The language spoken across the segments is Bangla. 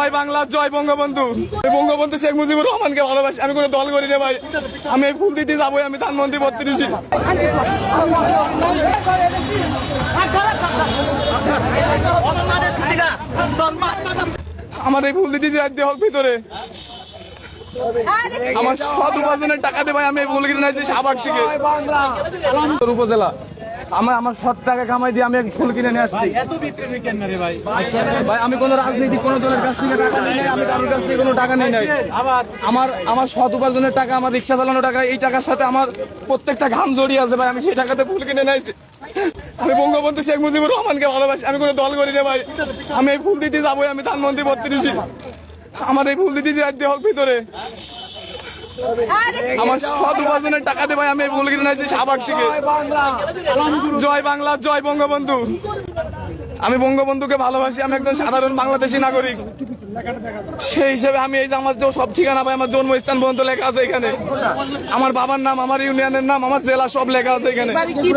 জয় বাংলা, জয় বঙ্গবন্ধু। বঙ্গবন্ধু শেখ মুজিবুর রহমানকে ভালোবাসি, আমি কোনো দল করি না ভাই। আমি এই ফুল দিতে যাবোই, আমি ধানমন্ত্রী 32। আমার এই ফুল দিতে যাইতে হোক ভিতরে। আমার সৎ উপার্জনের টাকা দিয়ে ভাই আমি এই ফুল কিনে নিয়েছি শাহবাগ থেকে, উপজেলা। আমার সৎ টাকা কামাই দিয়ে আমি ফুল কিনে নিয়ে আসছি। ভাই আমি কোনো রাজনীতি কোনো দলের কাছ থেকে টাকা নেই, আমি কারোর কাছ থেকে কোনো টাকা নেই নাই। আমার সৎ উপার্জনের টাকা, আমার রিক্সা চালানোর টাকা, এই টাকার সাথে আমার প্রত্যেকটা ঘাম জড়িয়ে আছে ভাই। আমি সেই টাকাতে ফুল কিনে নিয়ে আসছি। আমি বঙ্গবন্ধু শেখ মুজিবুর রহমানকে ভালোবাসি, আমি কোনো দল করি না ভাই। আমি এই ফুল দিতে যাবোই, আমি ধানমন্ত্রী 32। আমার এই ফুল দিতে যাইতে হোক ভিতরে। আমার সৎ উপার্জনের টাকা দিয়ে ভাই আমি এই ফুল কিনে নিয়েছি শাহবাগ থেকে। জয় বাংলা, জয় বঙ্গবন্ধু। আমি বঙ্গবন্ধুকে ভালোবাসি, আমি একজন সাধারণ বাংলাদেশী নাগরিক। সেই হিসেবে আমি এই যে আমার সব ঠিকানা ভাই, আমার জন্মস্থান পর্যন্ত লেখা আছে এখানে। আমার বাবার নাম, আমার ইউনিয়নের নাম, আমার জেলা সব লেখা আছে এখানে।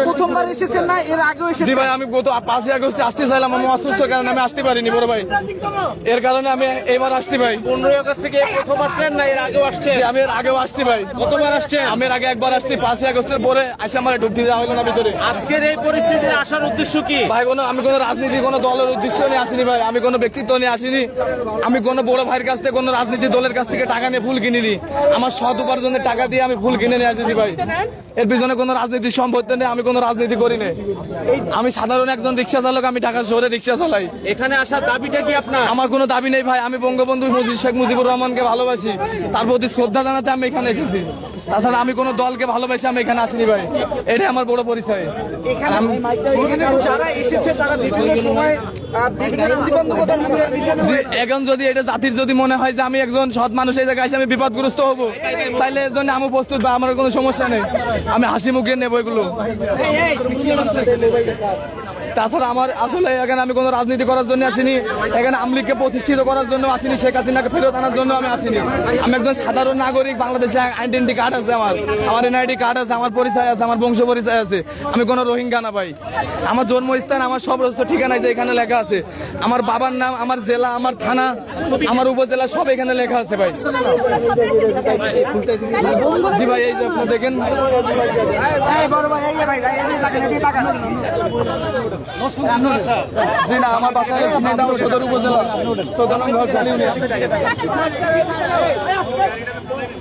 প্রথমবার এসেছেন না এর আগেও এসেছেন? জি ভাই, আমি গত 5 আগস্টে আসতে চাইলাম, আমি অসুস্থর কারণে আমি আসতে পারিনি বড় ভাই। এর কারণে আমি এবার আসছি ভাই। 15 আগস্ট থেকে প্রথম আসলেন না এর আগেও আসছেন? আমি এর আগেও আসছি ভাই। কতবার আসছেন? আমি এর আগে একবার আসছি, 5 আগস্টের পরে আসে আমার ঢুকতে যাওয়া হলো না ভিতরে। আজকের এই পরিস্থিতিতে আসার উদ্দেশ্য কি ভাই? আমি কোনো রাজনীতি কোনো দলের উদ্দেশ্য নিয়ে আসিনি ভাই, আমি কোনো ব্যক্তিত্ব নিয়ে আসিনি। আমি কোনো বড় ভাইয়ের কাছ থেকে কোনো রাজনীতি দলের কাছ থেকে টাকা নিয়ে ফুল কিনিনি। আমার সৎ উপার্জনের টাকা দিয়ে আমি ফুল কিনে নিয়ে আসেছি ভাই। এর পিছনে কোনো রাজনীতির সম্পত্তি নেই, আমি কোনো রাজনীতি করি না। আমি সাধারণ একজন রিক্সা চালক, আমি ঢাকা শহরে রিক্সা চালাই। এখানে আসার দাবিটা কি আপনার? আমার কোনো দাবি নেই ভাই। আমি বঙ্গবন্ধু শেখ মুজিবুর রহমানকে ভালোবাসি, তার প্রতি শ্রদ্ধা জানাতে আমি এখানে এসেছি। তাছাড়া আমি কোনো দলকে ভালোবাসি আমি এখানে আসিনি ভাই, এটাই আমার বড় পরিচয়। যারা এসেছে তারা বিভিন্ন সময় এখন যদি এটা জাতির যদি মনে হয় যে আমি একজন সৎ মানুষ এই জায়গায় এসে আমি বিপদগ্রস্ত হবো, তাইলে এর জন্য আমি প্রস্তুত বা আমার কোনো সমস্যা নেই, আমি হাসি মুখে নেবো এগুলো। তাছাড়া আমার আসলে এখানে আমি কোনো রাজনীতি করার জন্য আসিনি, এখানে আওয়ামী লীগকে প্রতিষ্ঠিত করার জন্য আসিনি, শেখ হাসিনাকে ফেরত আনার জন্য আমি আসিনি। আমি একজন সাধারণ নাগরিক, বাংলাদেশে আইডেন্টি কার্ড আছে, আমার এনআইডি কার্ড আছে, আমার পরিচয় আছে, আমার বংশ পরিচয় আছে। আমি কোনো রোহিঙ্গা না ভাই। আমার জন্মস্থান, আমার সব ঠিকানা যে এখানে লেখা আছে। আমার বাবার নাম, আমার জেলা, আমার থানা, আমার উপজেলা সব এখানে লেখা আছে ভাই। জি ভাই, এই যে আপনি দেখেন। জি না, আমার বাসা সদর উপজেলা,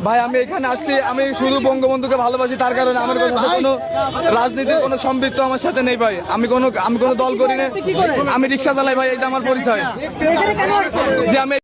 ভাই। আমি এখানে আসছি, আমি শুধু বঙ্গবন্ধুকে ভালোবাসি, তার কারণে আমার কোনো রাজনীতির কোনো সম্পৃক্ত আমার সাথে নেই ভাই। আমি কোনো দল করি না, আমি রিক্সা চালাই ভাই, এই যে আমার পরিচয়। যে আমি